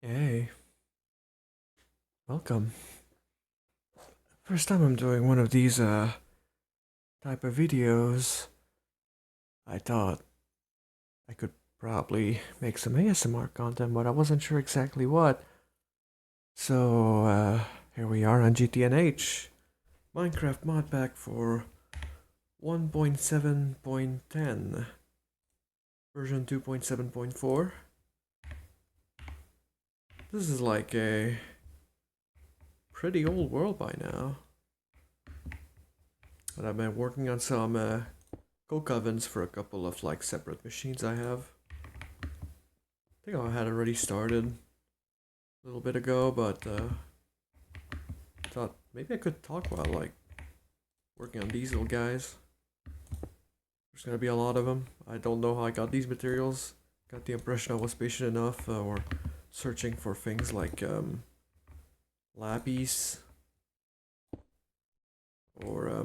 Hey, welcome. First time I'm doing one of these type of videos. I thought I could probably make some ASMR content, but I wasn't sure exactly what. So here we are on GTNH, Minecraft modpack for 1.7.10, version 2.7.4. This is like a pretty old world by now. But I've been working on some coke ovens for a couple of like separate machines I have. I think I had already started a little bit ago, but thought maybe I could talk while like working on these little guys. There's gonna be a lot of them. I don't know how I got these materials. Got the impression I was patient enough, or searching for things like lapis or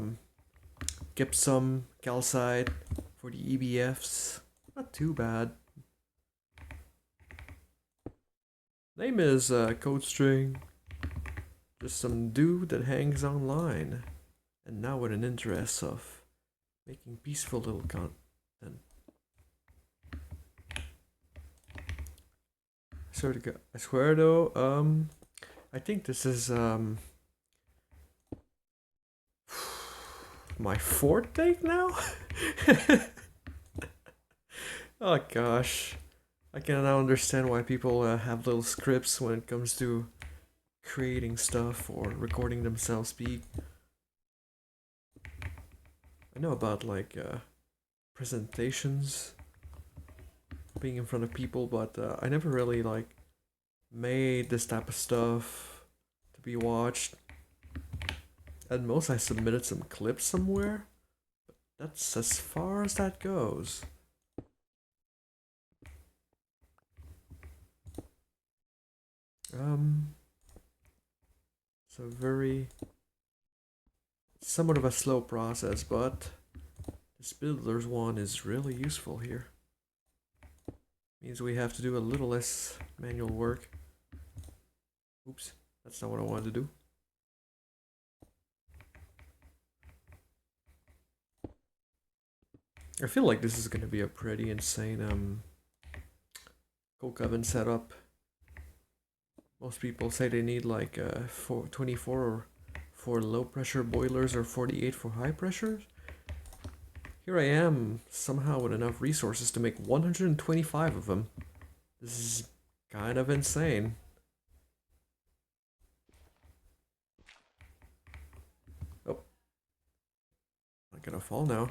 gypsum, calcite for the EBFs. Not too bad. Name is code string. Just some dude that hangs online. And now with an interest of making peaceful little content. I swear though, I think this is my fourth take now. Oh gosh, I can now understand why people have little scripts when it comes to creating stuff or recording themselves speak. I know about like presentations, being in front of people, but I never really like made this type of stuff to be watched. At most, I submitted some clips somewhere. That's as far as that goes. Um, it's a very somewhat of a slow process, but this builder's one is really useful here. Means we have to do a little less manual work. Oops, that's not what I wanted to do. I feel like this is gonna be a pretty insane coke oven setup. Most people say they need like 24 or for low pressure boilers or 48 for high pressure. Here I am, somehow with enough resources to make 125 of them. This is kind of insane. Oh, I'm gonna fall now.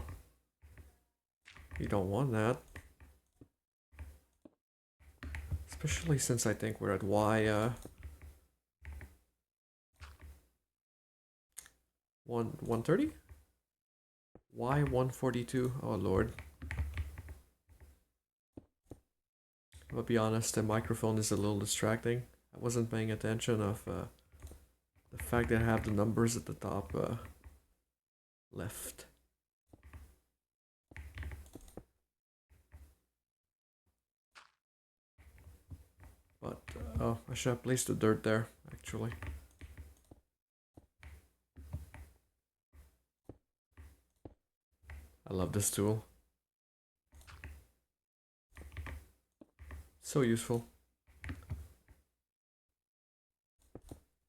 You don't want that. Especially since I think we're at Y, 130? Y 142? Oh lord. I'll be honest, the microphone is a little distracting. I wasn't paying attention of the fact that I have the numbers at the top left. But, oh, I should have placed the dirt there, actually. I love this tool. So useful.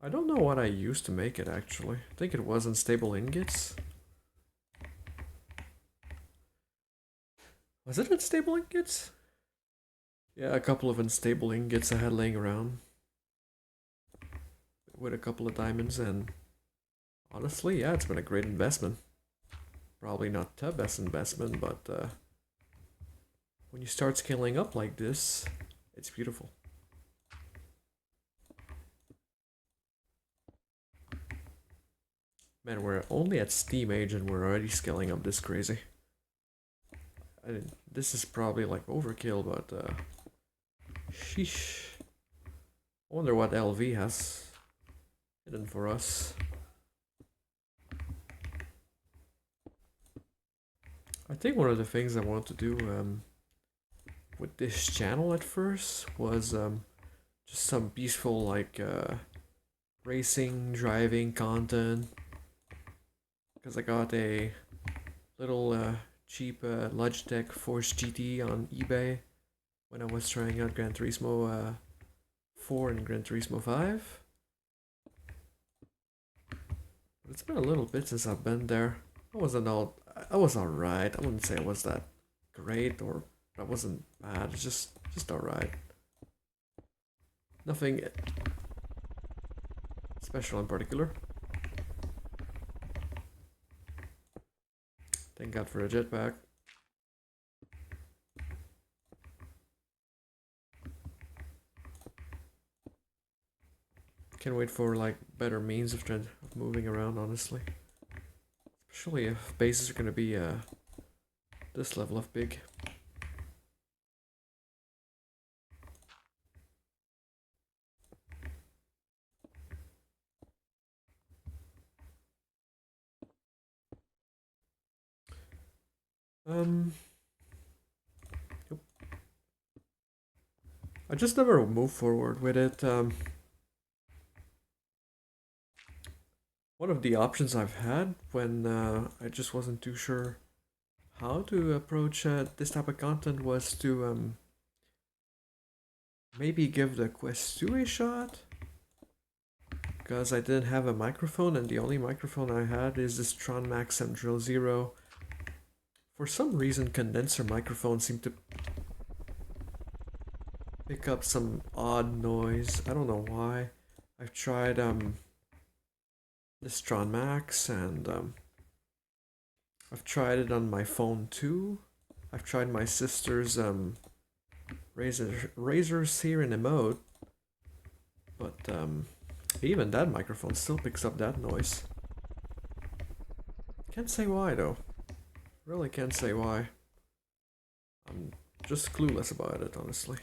I don't know what I used to make it, actually. I think it was unstable ingots. Was it unstable ingots? Yeah, a couple of unstable ingots I had laying around. With a couple of diamonds, and honestly, yeah, it's been a great investment. Probably not the best investment, but when you start scaling up like this, it's beautiful. Man, we're only at Steam Age and we're already scaling up this crazy. This is probably like overkill, but sheesh. I wonder what LV has hidden for us. I think one of the things I wanted to do with this channel at first was just some peaceful like racing, driving content. Because I got a little cheap Logitech Force GT on eBay when I was trying out Gran Turismo 4 and Gran Turismo 5. But it's been a little bit since I've been there. I was alright. I wouldn't say it was that great or that wasn't bad. It's just alright. Nothing special in particular. Thank God for a jetpack. Can't wait for like better means of moving around, honestly. Especially if bases are gonna be this level of big. Yep. I just never move forward with it. One of the options I've had when I just wasn't too sure how to approach this type of content was to maybe give the Quest 2 a shot. Because I didn't have a microphone and the only microphone I had is this Tron Max M Drill Zero. For some reason, condenser microphones seem to pick up some odd noise. I don't know why. I've tried this Tron Max and I've tried it on my phone too. I've tried my sister's Razors here in Emote, but even that microphone still picks up that noise. Can't say why though. Really can't say why. I'm just clueless about it, honestly.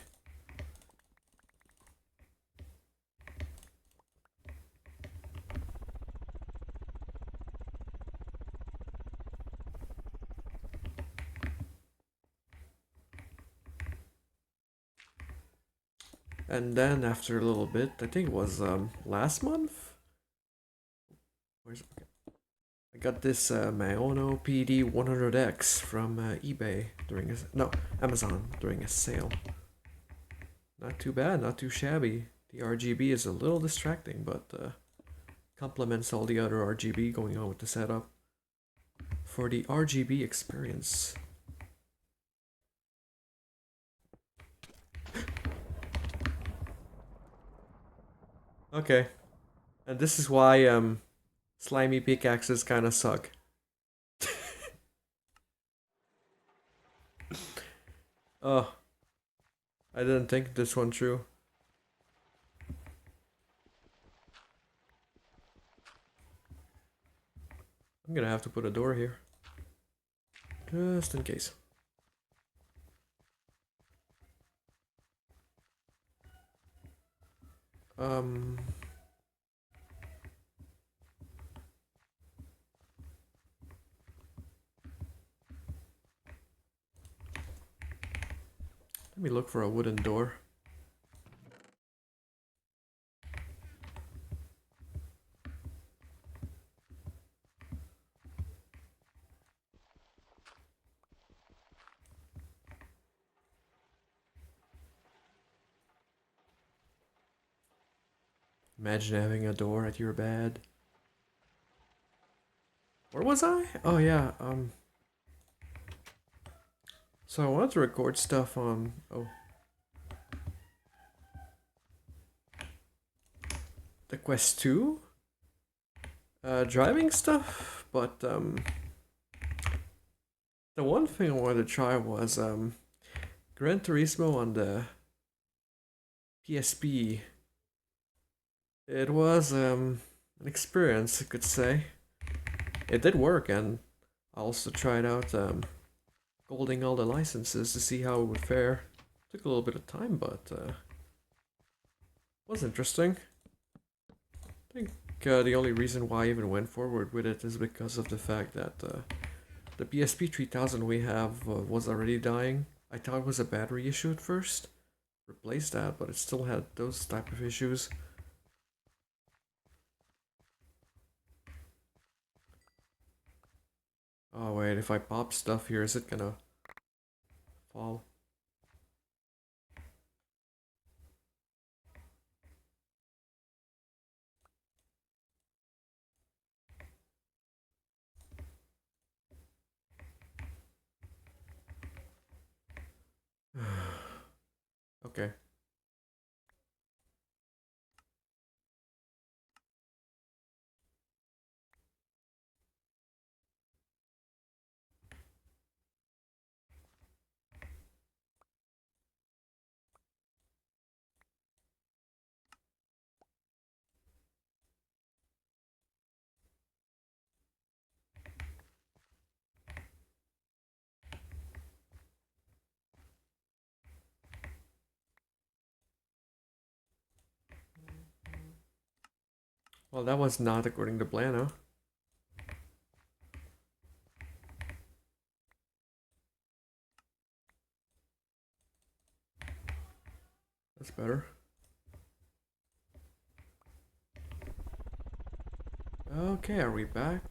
And then after a little bit, I think it was last month. I got this Maono PD 100X from eBay during Amazon during a sale. Not too bad, not too shabby. The RGB is a little distracting, but complements all the other RGB going on with the setup. For the RGB experience. Okay. And this is why slimy pickaxes kind of suck. Oh, I didn't think this one through. I'm gonna have to put a door here. Just in case. Let me look for a wooden door. Imagine having a door at your bed. Where was I? Oh yeah, so I wanted to record stuff on the Quest 2. Driving stuff, but the one thing I wanted to try was Gran Turismo on the PSP. It was an experience, I could say. It did work, and I also tried out golding all the licenses to see how it would fare. Took a little bit of time, but was interesting. I think the only reason why I even went forward with it is because of the fact that the PSP 3000 we have was already dying. I thought it was a battery issue at first, replaced that, but it still had those type of issues. Oh wait, if I pop stuff here, is it gonna fall? Okay. Well, that was not according to plan, huh? That's better. Okay, are we back?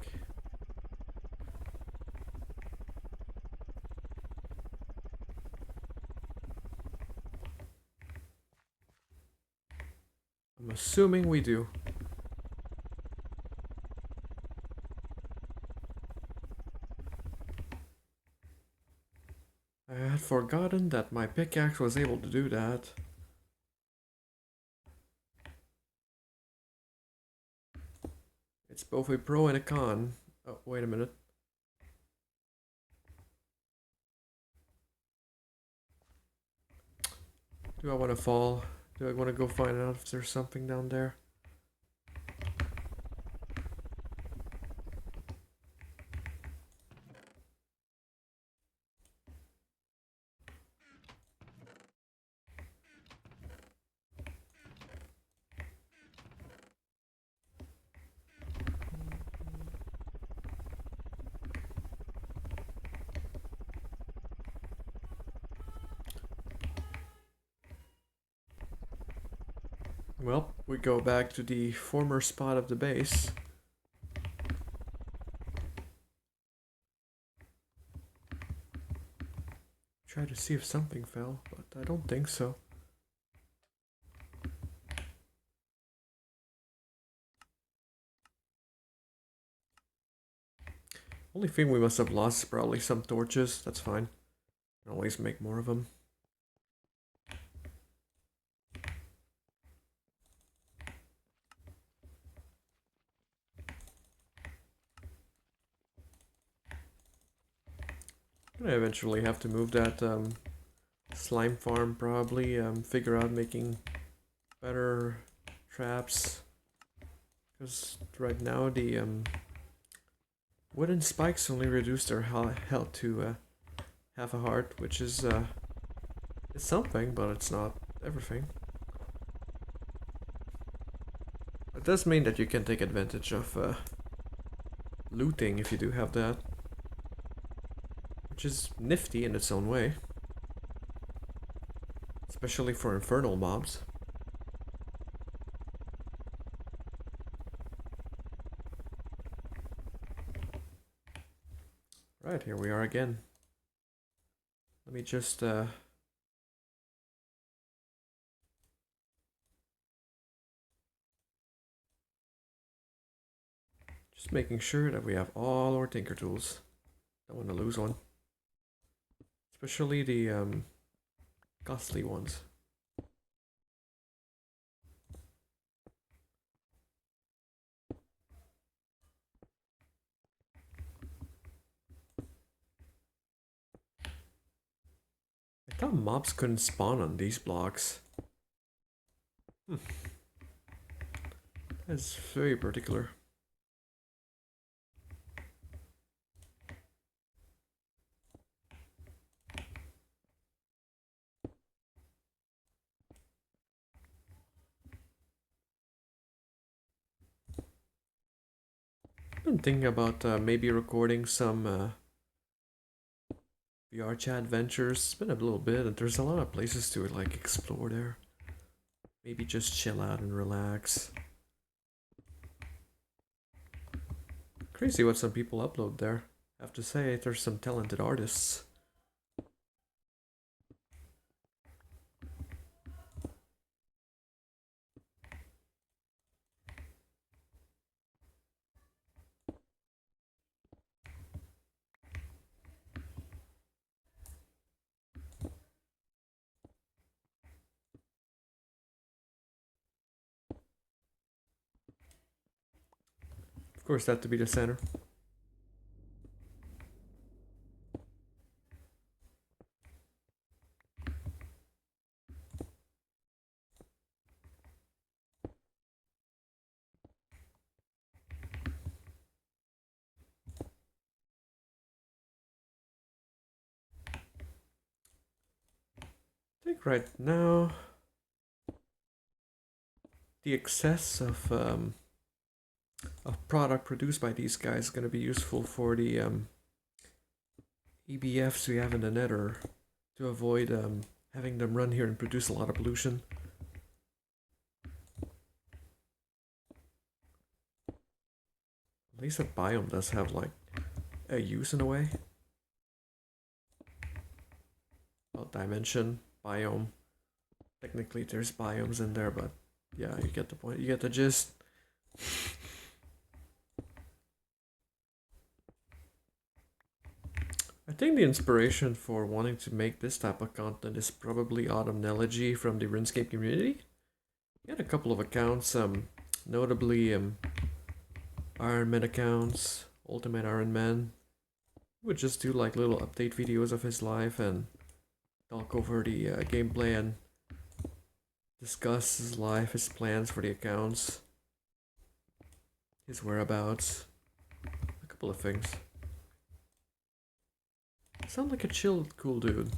I'm assuming we do. I had forgotten that my pickaxe was able to do that. It's both a pro and a con. Oh, wait a minute. Do I want to fall? Do I want to go find out if there's something down there? Well, we go back to the former spot of the base. Try to see if something fell, but I don't think so. Only thing we must have lost is probably some torches. That's fine. Can always make more of them. Gonna eventually have to move that slime farm probably. Figure out making better traps. Because right now the wooden spikes only reduce their health to half a heart, which is it's something, but it's not everything. It does mean that you can take advantage of looting if you do have that, which is nifty in its own way, especially for infernal mobs. Right, here we are again. Let me just making sure that we have all our tinker tools. Don't want to lose one. Especially the costly ones. I thought mobs couldn't spawn on these blocks. That's very particular. I've been thinking about maybe recording some VR chat ventures. It's been a little bit, and there's a lot of places to like explore there. Maybe just chill out and relax. Crazy what some people upload there. I have to say, there's some talented artists. Of course, that to be the center. I think right now the excess of product produced by these guys is going to be useful for the EBFs we have in the nether to avoid having them run here and produce a lot of pollution. At least that biome does have like a use in a way. Well, dimension, biome. Technically there's biomes in there, but yeah, you get the point. You get the gist. I think the inspiration for wanting to make this type of content is probably Autumnology from the RuneScape community. He had a couple of accounts, notably Iron Man accounts, Ultimate Iron Man. He would just do like little update videos of his life and talk over the gameplay and discuss his life, his plans for the accounts, his whereabouts, a couple of things. Sound like a chill, cool dude.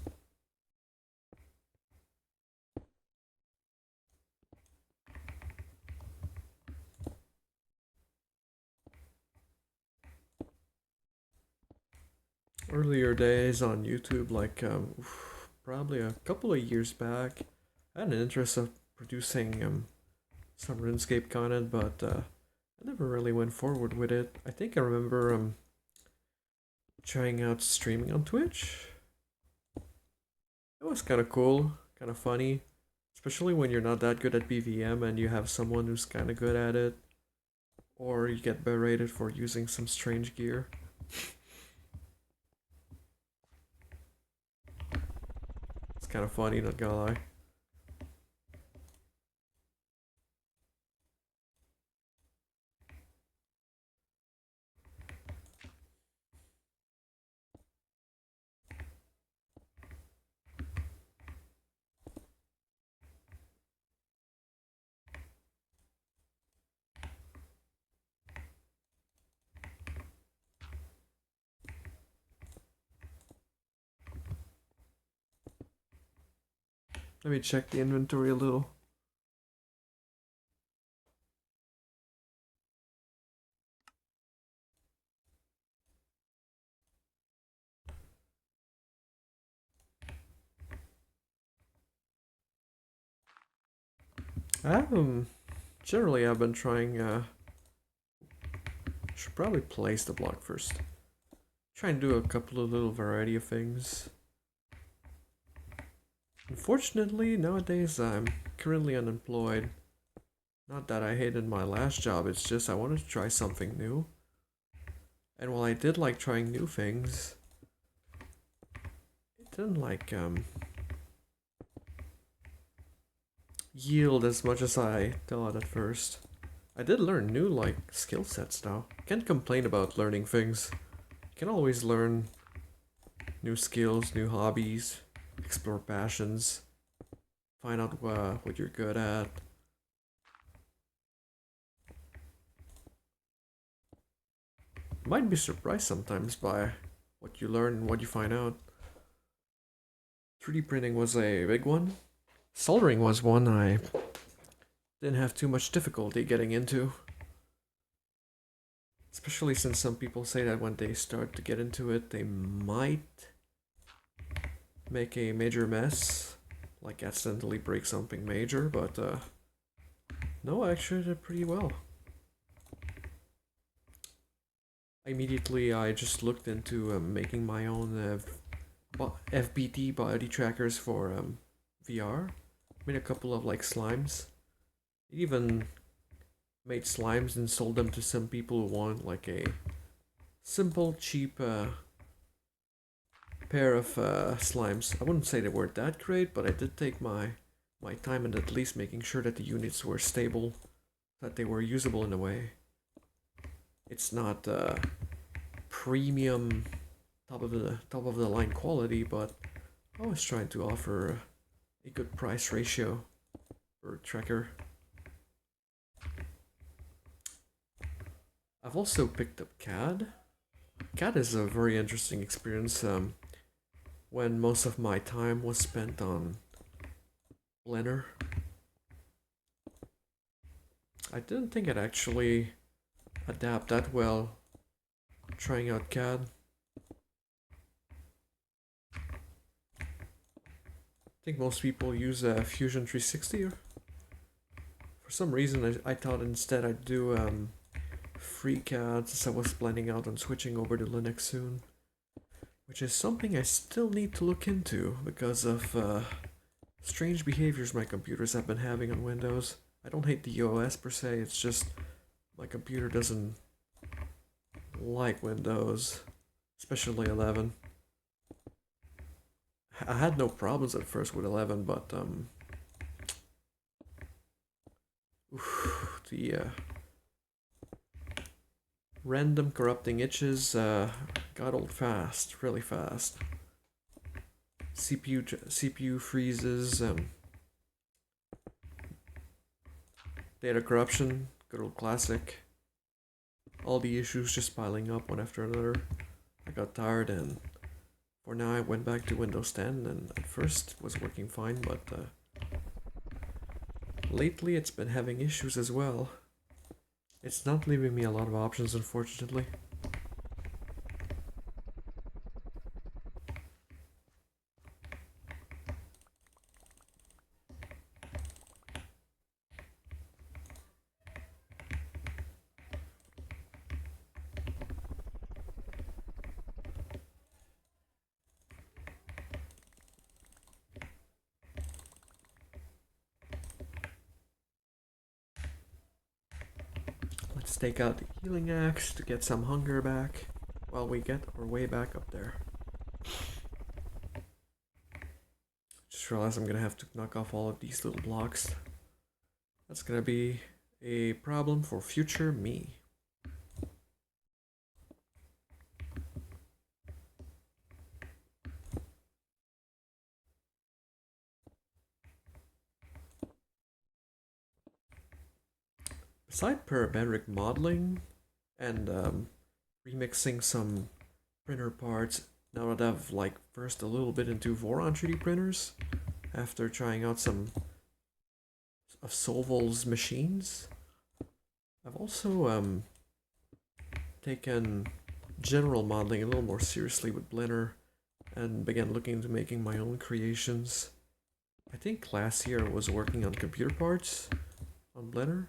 Earlier days on YouTube, like probably a couple of years back, I had an interest of producing some RuneScape content, but I never really went forward with it. I think I remember trying out streaming on Twitch. It was kind of cool, kind of funny, especially when you're not that good at PVM and you have someone who's kind of good at it, or you get berated for using some strange gear. It's kind of funny, not gonna lie. Let me check the inventory a little. Generally I've been trying, should probably place the block first. Try and do a couple of little variety of things. Unfortunately, nowadays I'm currently unemployed. Not that I hated my last job, it's just I wanted to try something new. And while I did like trying new things, it didn't like yield as much as I thought at first. I did learn new like skill sets though. Can't complain about learning things. You can always learn new skills, new hobbies, explore passions, find out what you're good at. You might be surprised sometimes by what you learn and what you find out. 3D printing was a big one. Soldering was one I didn't have too much difficulty getting into. Especially since some people say that when they start to get into it, they might make a major mess, like accidentally break something major, but no, I actually did pretty well. Immediately, I just looked into making my own FBT body trackers for VR. Made a couple of like slimes. Even made slimes and sold them to some people who want like a simple, cheap pair of slimes. I wouldn't say they were that great, but I did take my time and at least making sure that the units were stable, that they were usable in a way. It's not premium top of the line quality, but I was trying to offer a good price ratio for tracker. I've also picked up CAD. CAD is a very interesting experience. When most of my time was spent on Blender, I didn't think I'd actually adapt that well trying out CAD. I think most people use Fusion 360. For some reason, I thought instead I'd do FreeCAD since I was planning out on switching over to Linux soon, which is something I still need to look into because of strange behaviors my computers have been having on Windows. I don't hate the OS per se, it's just my computer doesn't like Windows, especially 11. I had no problems at first with 11, but the random corrupting itches got old fast, really fast. CPU freezes, data corruption, good old classic. All the issues just piling up one after another. I got tired, and for now I went back to Windows 10, and at first it was working fine, but lately it's been having issues as well. It's not leaving me a lot of options, unfortunately. Let's take out the healing axe to get some hunger back while we get our way back up there. Just realized I'm gonna have to knock off all of these little blocks. That's gonna be a problem for future me. Beside parametric modeling and remixing some printer parts, now that I've like versed a little bit into Voron 3D printers, after trying out some of Solvol's machines, I've also taken general modeling a little more seriously with Blender and began looking into making my own creations. I think last year I was working on computer parts on Blender,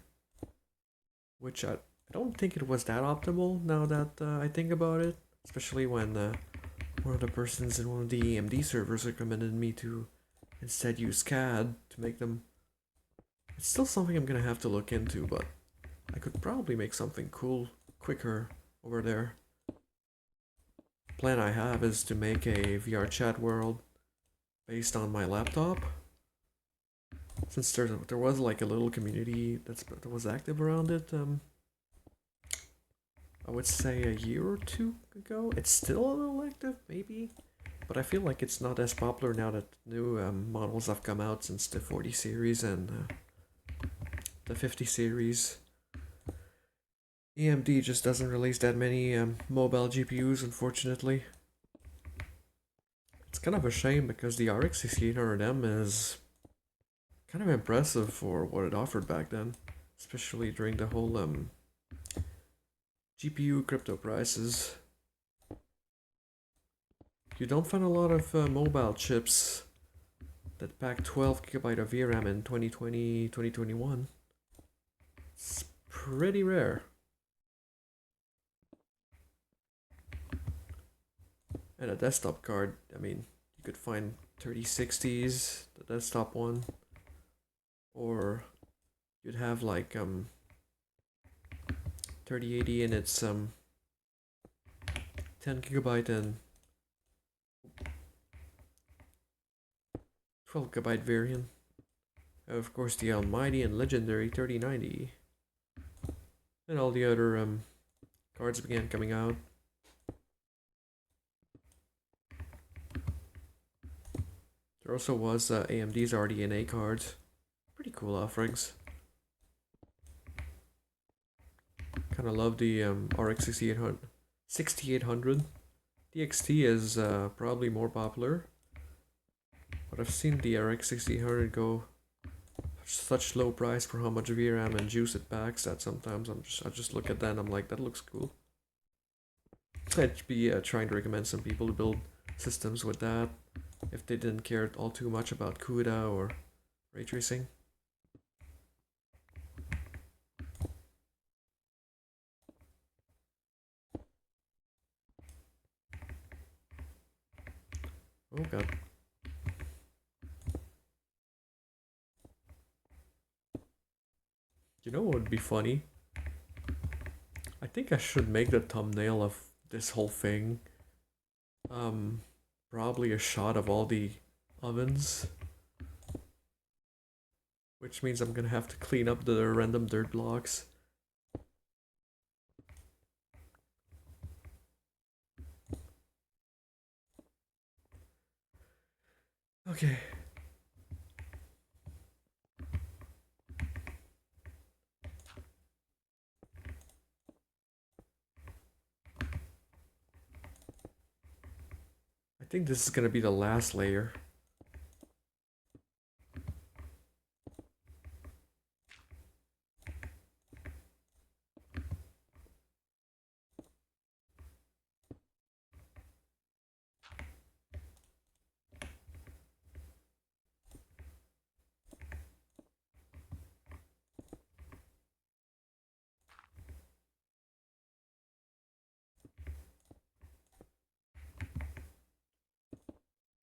which I don't think it was that optimal now that I think about it, especially when one of the persons in one of the AMD servers recommended me to instead use CAD to make them. It's still something I'm gonna have to look into, but I could probably make something cool quicker over there. The plan I have is to make a VR chat world based on my laptop. Since there was like a little community that was active around it, I would say a year or two ago. It's still a little active, maybe, but I feel like it's not as popular now that new models have come out since the 40 series and the 50 series. AMD just doesn't release that many mobile GPUs, unfortunately. It's kind of a shame because the RX 6800M is kind of impressive for what it offered back then, especially during the whole GPU crypto prices. You don't find a lot of mobile chips that pack 12 GB of VRAM in 2020, 2021. It's pretty rare. And a desktop card, I mean, you could find 3060s, the desktop one, or you'd have like 3080 and it's 10 GB and 12 GB variant. Of course, the almighty and legendary 3090, and all the other cards began coming out. There also was AMD's RDNA cards. Pretty cool offerings. Kind of love the RX 6800. The XT is probably more popular, but I've seen the RX 6800 go such low price for how much VRAM and juice it packs that sometimes I just look at that and I'm like, that looks cool. I'd be trying to recommend some people to build systems with that if they didn't care all too much about CUDA or ray tracing. Oh god. You know what would be funny? I think I should make the thumbnail of this whole thing probably a shot of all the ovens, which means I'm gonna have to clean up the random dirt blocks. Okay. I think this is gonna be the last layer.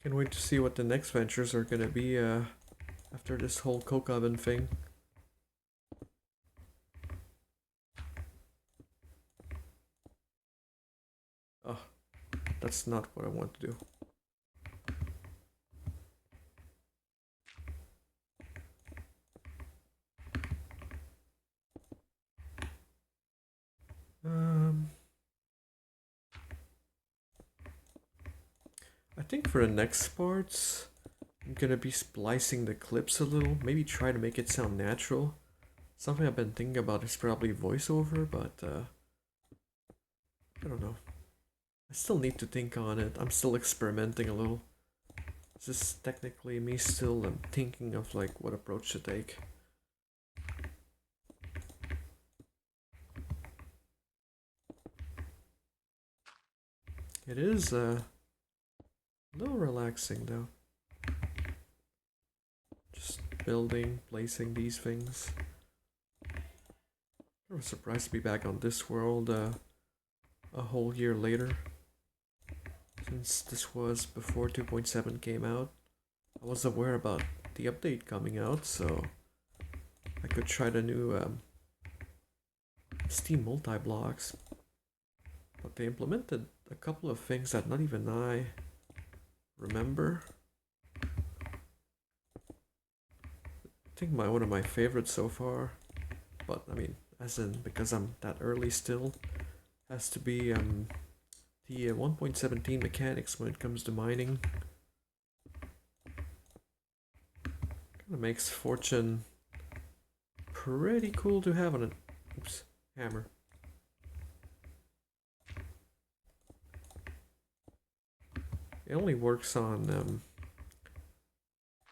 Can't wait to see what the next ventures are gonna be after this whole coke oven thing. Oh, that's not what I want to do. I think for the next parts, I'm gonna be splicing the clips a little. Maybe try to make it sound natural. Something I've been thinking about is probably voiceover, but I don't know. I still need to think on it. I'm still experimenting a little. This is technically me still thinking of like what approach to take. It is a little relaxing though. Just building, placing these things. I was surprised to be back on this world a whole year later. Since this was before 2.7 came out, I was aware about the update coming out, so I could try the new Steam multi-blocks. But they implemented a couple of things that not even I remember. I think one of my favorites so far, but I mean, as in because I'm that early still, has to be the 1.17 mechanics when it comes to mining. Kind of makes Fortune pretty cool to have on an hammer. It only works on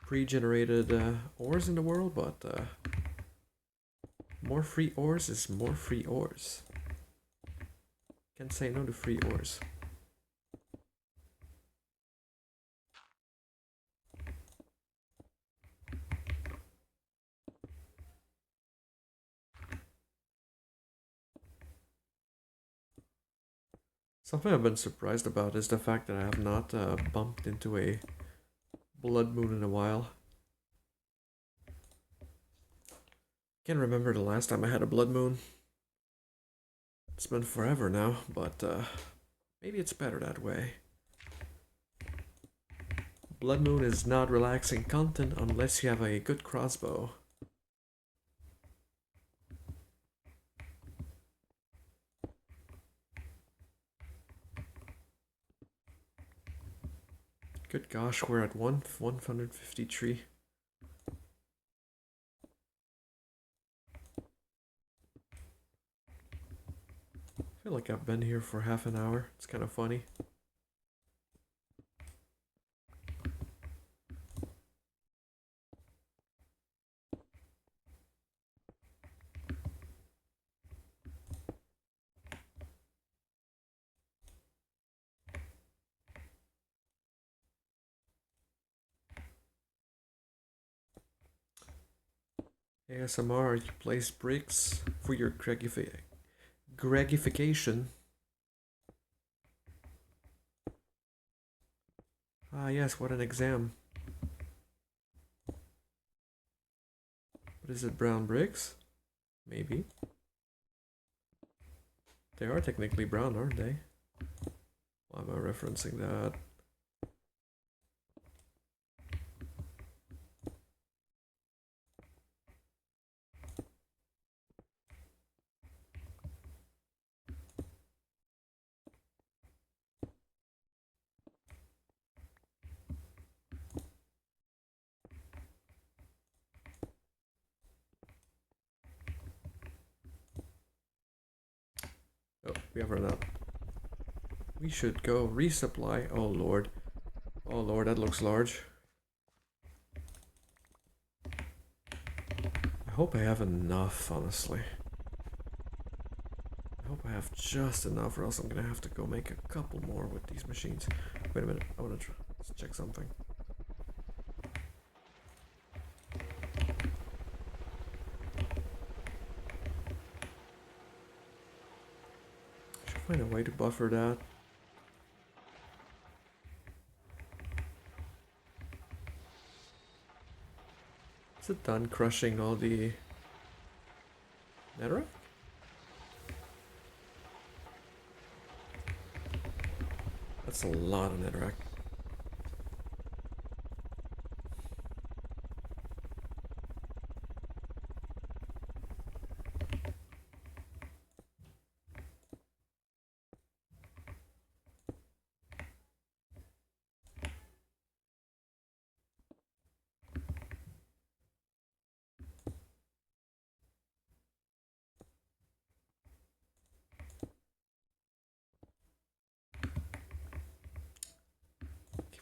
pre-generated ores in the world, but more free ores is more free ores. Can't say no to free ores. Something I've been surprised about is the fact that I have not bumped into a blood moon in a while. Can't remember the last time I had a blood moon. It's been forever now, but maybe it's better that way. Blood moon is not relaxing content unless you have a good crossbow. Good gosh, we're at 153. I feel like I've been here for half an hour. It's kind of funny. ASMR, you place bricks for your Gregification. Ah yes, what an exam. What is it, brown bricks? Maybe. They are technically brown, aren't they? Why am I referencing that? Oh, we have run out. We should go resupply. Oh lord. Oh lord, that looks large. I hope I have enough, honestly. I hope I have just enough, or else I'm gonna have to go make a couple more with these machines. Wait a minute, I wanna check something. I should find a way to buffer that. Is it done crushing all the netherrack? That's a lot of netherrack.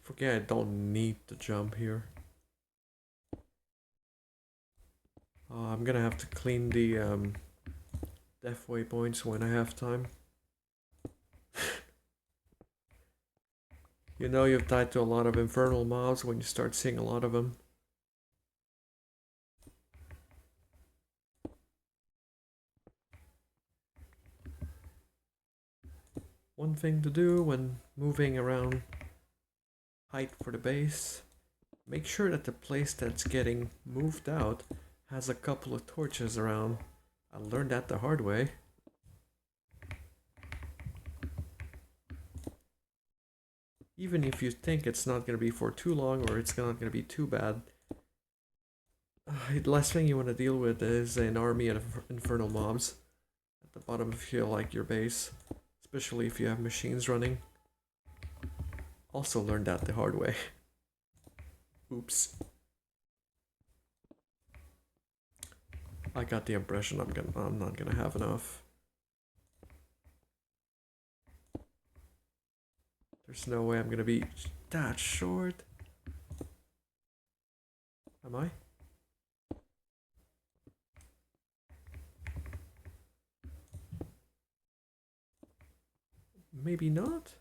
Forget I don't need to jump here. I'm gonna have to clean the death waypoints when I have time. You know you've died to a lot of infernal mobs when you start seeing a lot of them. One thing to do when moving around height for the base, make sure that the place that's getting moved out has a couple of torches around. I learned that the hard way. Even if you think it's not going to be for too long or it's not going to be too bad, the last thing you want to deal with is an army of infernal mobs at the bottom of your base, especially if you have machines running. Also learned that the hard way. Oops. I got the impression I'm not gonna have enough. There's no way I'm gonna be that short. Am I? Maybe not?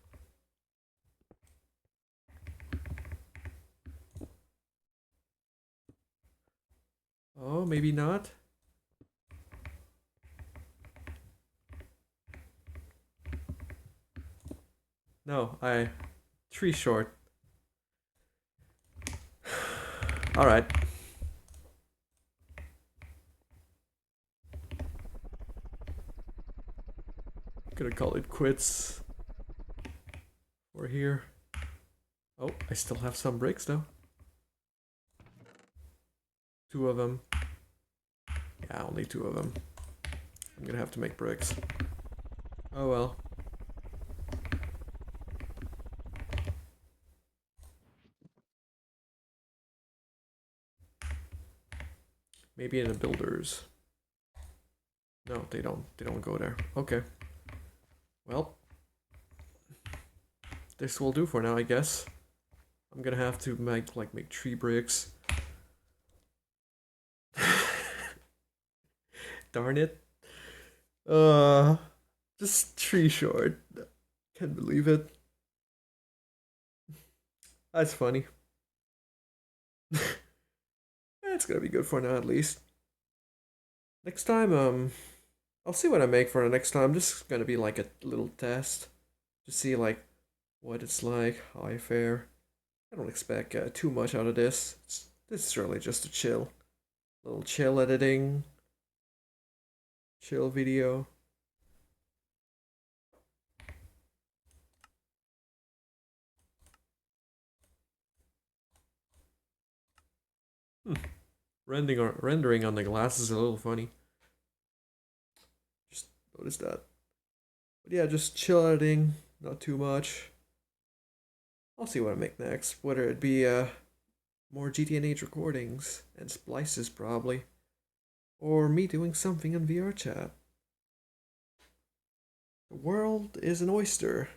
Oh, maybe not? No, I... Tree short. Alright. Gonna call it quits. We're here. Oh, I still have some bricks though. 2 of them. Yeah, only 2 of them. I'm gonna have to make bricks. Oh well. Maybe in the builders. No, they don't. They don't go there. Okay. Well, this will do for now, I guess. I'm gonna have to make 3 bricks. Darn it. Uh, just 3 short. Can't believe it. That's funny. It's gonna be good for now at least. Next time, I'll see what I make for the next time. Just gonna be like a little test to see like what it's like, how I fare. I don't expect too much out of this. This is really just a little chill editing, chill video. Hmm. Rendering on the glass is a little funny. Just noticed that. But yeah, just chill editing, not too much. I'll see what I make next. Whether it be more GTNH recordings and splices probably, or me doing something on VR chat. The world is an oyster.